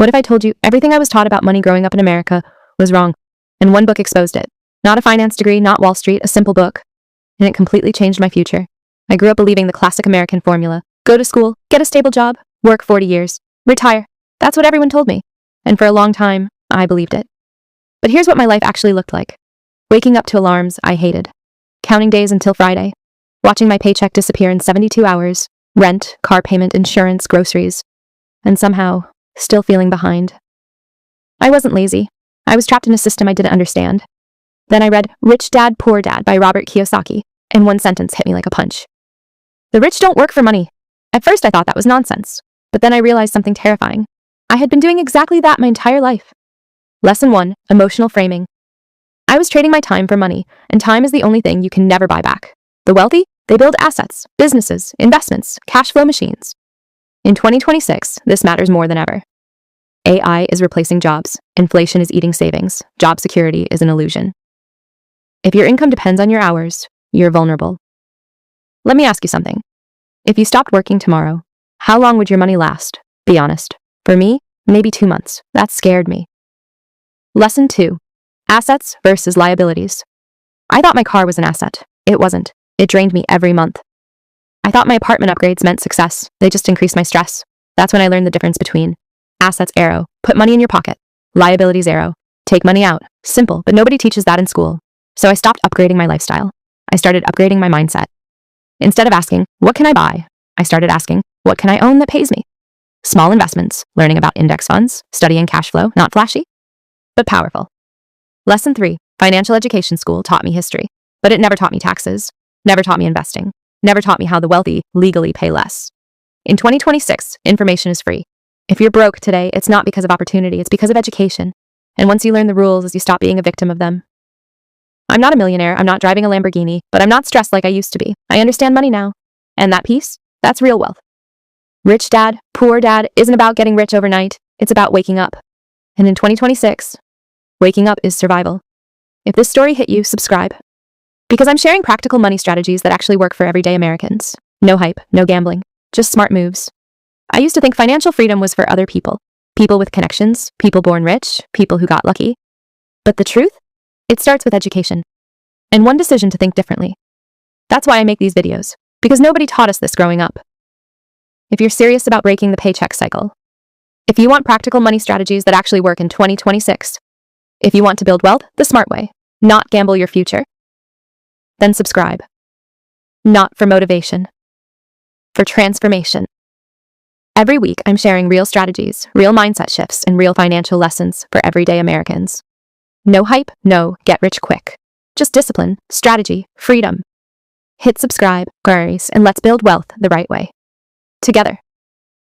What if I told you everything I was taught about money growing up in America was wrong, and one book exposed it? Not a finance degree, not Wall Street, a simple book. And it completely changed my future. I grew up believing the classic American formula. Go to school, get a stable job, work 40 years, retire. That's what everyone told me. And for a long time, I believed it. But here's what my life actually looked like. Waking up to alarms I hated. Counting days until Friday. Watching my paycheck disappear in 72 hours. Rent, car payment, insurance, groceries. And somehow, still feeling behind. I wasn't lazy. I was trapped in a system I didn't understand. Then I read Rich Dad, Poor Dad by Robert Kiyosaki, and one sentence hit me like a punch. The rich don't work for money. At first I thought that was nonsense, but then I realized something terrifying. I had been doing exactly that my entire life. Lesson 1, emotional framing. I was trading my time for money, and time is the only thing you can never buy back. The wealthy, they build assets, businesses, investments, cash flow machines. In 2026, this matters more than ever. AI is replacing jobs. Inflation is eating savings. Job security is an illusion. If your income depends on your hours, you're vulnerable. Let me ask you something. If you stopped working tomorrow, how long would your money last? Be honest. For me, maybe 2 months. That scared me. Lesson 2. Assets versus liabilities. I thought my car was an asset. It wasn't. It drained me every month. I thought my apartment upgrades meant success. They just increased my stress. That's when I learned the difference between assets arrow, put money in your pocket, liabilities arrow, take money out. Simple, but nobody teaches that in school. So I stopped upgrading my lifestyle. I started upgrading my mindset. Instead of asking, what can I buy? I started asking, what can I own that pays me? Small investments, learning about index funds, studying cash flow, not flashy, but powerful. Lesson 3, financial education school taught me history, but it never taught me taxes, never taught me investing, never taught me how the wealthy legally pay less. In 2026, information is free. If you're broke today, it's not because of opportunity, it's because of education. And once you learn the rules, you stop being a victim of them. I'm not a millionaire, I'm not driving a Lamborghini, but I'm not stressed like I used to be. I understand money now. And that peace, that's real wealth. Rich Dad, Poor Dad isn't about getting rich overnight, it's about waking up. And in 2026, waking up is survival. If this story hit you, subscribe. Because I'm sharing practical money strategies that actually work for everyday Americans. No hype, no gambling, just smart moves. I used to think financial freedom was for other people. People with connections, people born rich, people who got lucky. But the truth? It starts with education. And one decision to think differently. That's why I make these videos. Because nobody taught us this growing up. If you're serious about breaking the paycheck cycle, if you want practical money strategies that actually work in 2026, if you want to build wealth the smart way, not gamble your future, then subscribe. Not for motivation, for transformation. Every week, I'm sharing real strategies, real mindset shifts, and real financial lessons for everyday Americans. No hype, no get rich quick. Just discipline, strategy, freedom. Hit subscribe, guys, and let's build wealth the right way. Together.